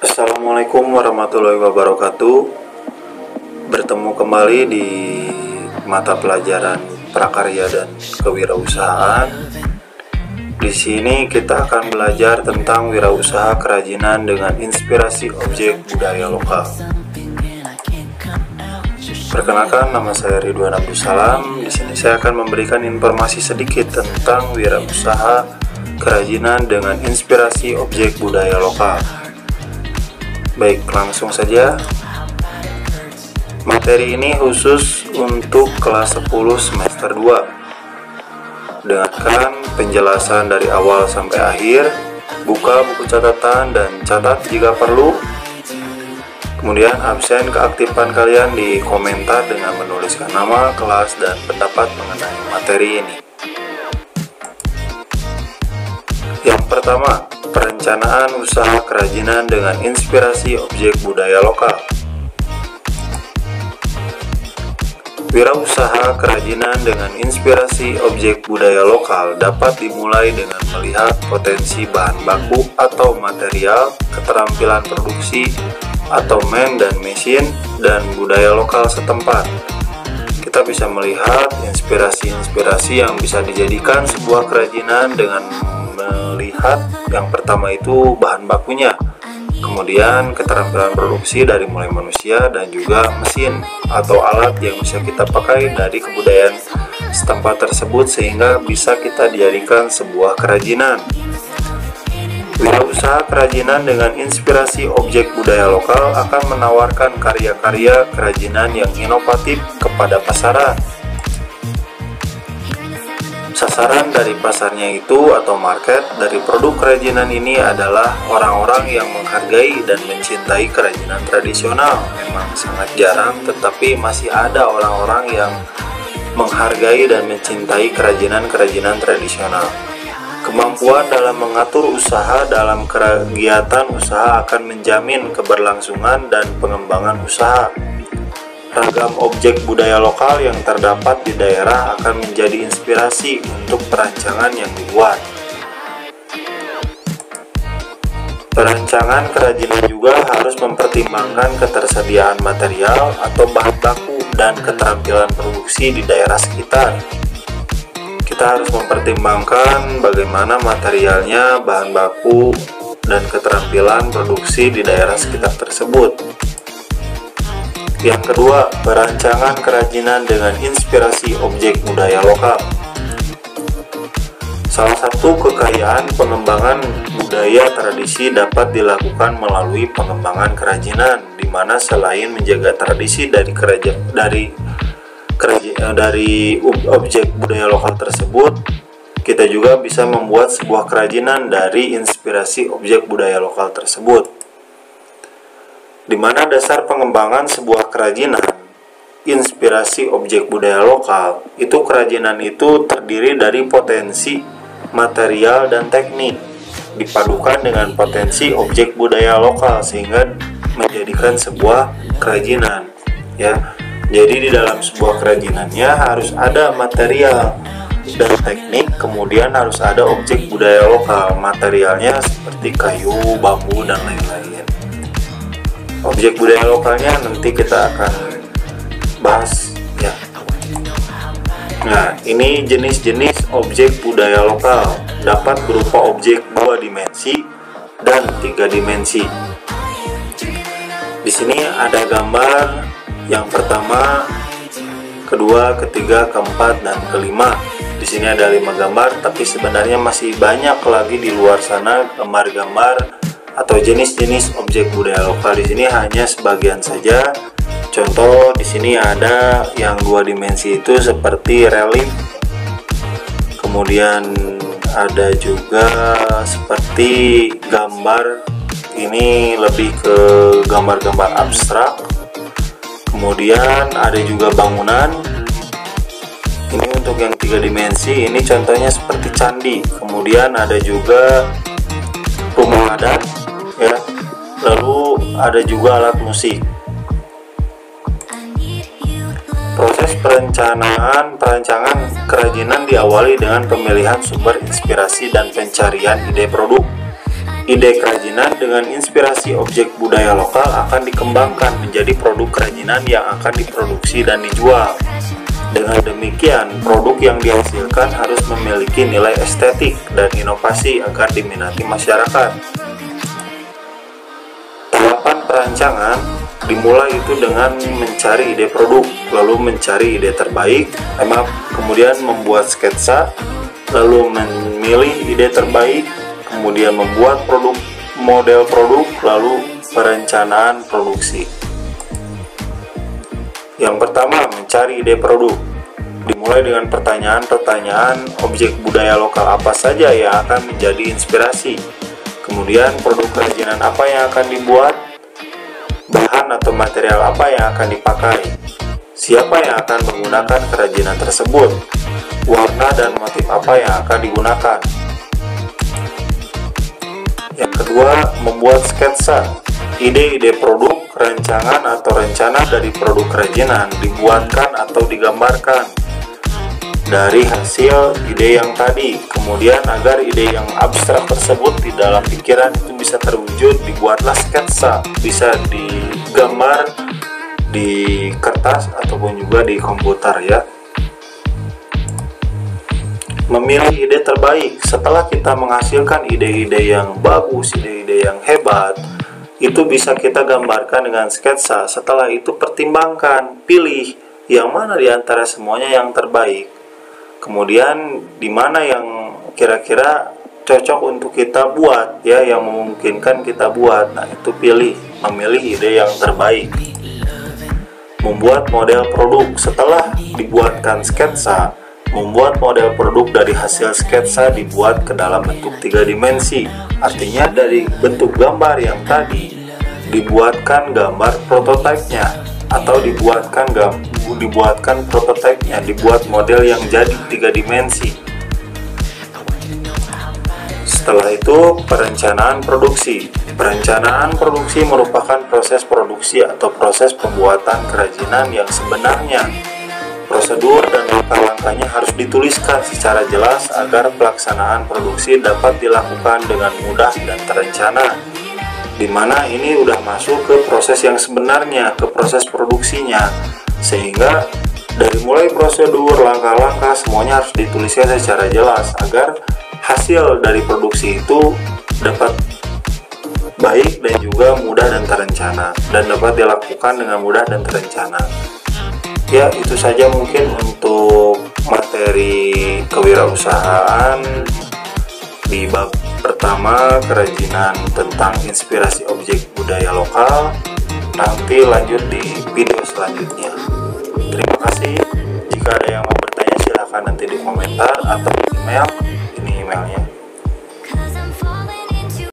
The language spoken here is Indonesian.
Assalamualaikum warahmatullahi wabarakatuh. Bertemu kembali di mata pelajaran prakarya dan kewirausahaan. Di sini kita akan belajar tentang wirausaha kerajinan dengan inspirasi objek budaya lokal. Perkenalkan, nama saya Ridwan Abdul Salam. Di sini saya akan memberikan informasi sedikit tentang wirausaha kerajinan dengan inspirasi objek budaya lokal. Baik, langsung saja. Materi ini khusus untuk kelas 10 semester 2. Dengarkan penjelasan dari awal sampai akhir, buka buku catatan dan catat jika perlu. Kemudian absen keaktifan kalian di komentar dengan menuliskan nama, kelas, dan pendapat mengenai materi ini. Yang pertama, perencanaan usaha kerajinan dengan inspirasi objek budaya lokal. Wirausaha kerajinan dengan inspirasi objek budaya lokal dapat dimulai dengan melihat potensi bahan baku atau material, keterampilan produksi atau dan mesin, dan budaya lokal setempat. Kita bisa melihat inspirasi-inspirasi yang bisa dijadikan sebuah kerajinan dengan melihat yang pertama itu bahan bakunya, kemudian keterampilan produksi dari mulai manusia dan juga mesin atau alat yang bisa kita pakai dari kebudayaan setempat tersebut sehingga bisa kita dijadikan sebuah kerajinan. Wirausaha kerajinan dengan inspirasi objek budaya lokal akan menawarkan karya-karya kerajinan yang inovatif kepada pasaran. Sasaran dari pasarnya itu atau market dari produk kerajinan ini adalah orang-orang yang menghargai dan mencintai kerajinan tradisional. Memang sangat jarang, tetapi masih ada orang-orang yang menghargai dan mencintai kerajinan-kerajinan tradisional. Kemampuan dalam mengatur usaha dalam kegiatan usaha akan menjamin keberlangsungan dan pengembangan usaha. Ragam objek budaya lokal yang terdapat di daerah akan menjadi inspirasi untuk perancangan yang dibuat. Perancangan kerajinan juga harus mempertimbangkan ketersediaan material atau bahan baku dan keterampilan produksi di daerah sekitar. Kita harus mempertimbangkan bagaimana materialnya, bahan baku, dan keterampilan produksi di daerah sekitar tersebut. Yang kedua, perancangan kerajinan dengan inspirasi objek budaya lokal. Salah satu kekayaan pengembangan budaya tradisi dapat dilakukan melalui pengembangan kerajinan, di mana selain menjaga tradisi dari objek budaya lokal tersebut, kita juga bisa membuat sebuah kerajinan dari inspirasi objek budaya lokal tersebut. Di mana dasar pengembangan sebuah kerajinan, inspirasi objek budaya lokal, itu kerajinan itu terdiri dari potensi, material, dan teknik, dipadukan dengan potensi objek budaya lokal sehingga menjadikan sebuah kerajinan, ya. Jadi di dalam sebuah kerajinannya harus ada material dan teknik, kemudian harus ada objek budaya lokal. Materialnya seperti kayu, bambu, dan lain-lain. Objek budaya lokalnya nanti kita akan bahas, ya. Nah, ini jenis-jenis objek budaya lokal dapat berupa objek 2 dimensi dan 3 dimensi. Di sini ada gambar yang pertama, kedua, ketiga, keempat, dan kelima. Di sini ada 5 gambar, tapi sebenarnya masih banyak lagi di luar sana gambar-gambar atau jenis-jenis objek budaya lokal. Di sini hanya sebagian saja. Contoh di sini ada yang 2 dimensi itu seperti relief. Kemudian ada juga seperti gambar, ini lebih ke gambar-gambar abstrak. Kemudian ada juga bangunan. Ini untuk yang 3 dimensi, ini contohnya seperti candi. Kemudian ada juga rumah adat, ya. Lalu ada juga alat musik. Proses perancangan kerajinan diawali dengan pemilihan sumber inspirasi dan pencarian ide produk. ide kerajinan dengan inspirasi objek budaya lokal akan dikembangkan menjadi produk kerajinan yang akan diproduksi dan dijual. Dengan demikian, produk yang dihasilkan harus memiliki nilai estetik dan inovasi agar diminati masyarakat. Tahapan perancangan dimulai itu dengan mencari ide produk, lalu mencari ide terbaik, kemudian membuat sketsa, lalu memilih ide terbaik, kemudian membuat model produk, lalu perencanaan produksi. Yang pertama, mencari ide produk. Dimulai dengan pertanyaan-pertanyaan objek budaya lokal apa saja yang akan menjadi inspirasi. Kemudian produk kerajinan apa yang akan dibuat, bahan atau material apa yang akan dipakai, siapa yang akan menggunakan kerajinan tersebut, warna dan motif apa yang akan digunakan. Yang kedua, membuat sketsa. Ide-ide produk, rancangan atau rencana dari produk kerajinan dibuatkan atau digambarkan dari hasil ide yang tadi. Kemudian agar ide yang abstrak tersebut di dalam pikiran itu bisa terwujud, dibuatlah sketsa, bisa digambar di kertas ataupun juga di komputer ya. Memilih ide terbaik. Setelah kita menghasilkan ide-ide yang bagus, ide-ide yang hebat, itu bisa kita gambarkan dengan sketsa. Setelah itu pertimbangkan, pilih yang mana di antara semuanya yang terbaik. Kemudian di mana yang kira-kira cocok untuk kita buat ya, yang memungkinkan kita buat. Nah, itu memilih ide yang terbaik. Membuat model produk. Setelah dibuatkan sketsa, membuat model produk dari hasil sketsa dibuat ke dalam bentuk 3 dimensi. Artinya dari bentuk gambar yang tadi dibuatkan gambar prototipenya, atau dibuat model yang jadi 3 dimensi. Setelah itu, perencanaan produksi. Perencanaan produksi merupakan proses produksi atau proses pembuatan kerajinan yang sebenarnya. Prosedur dan langkah-langkahnya harus dituliskan secara jelas agar pelaksanaan produksi dapat dilakukan dengan mudah dan terencana. Di mana ini udah masuk ke proses yang sebenarnya, ke proses produksinya. Sehingga dari mulai prosedur, langkah-langkah semuanya harus dituliskan secara jelas agar hasil dari produksi itu dapat baik dan juga mudah dan terencana, dan dapat dilakukan dengan mudah dan terencana. Ya, itu saja mungkin untuk materi kewirausahaan di bab pertama, kerajinan tentang inspirasi objek budaya lokal. Nanti lanjut di video selanjutnya. Terima kasih. Jika ada yang mau bertanya silahkan nanti di komentar atau email. Ini emailnya.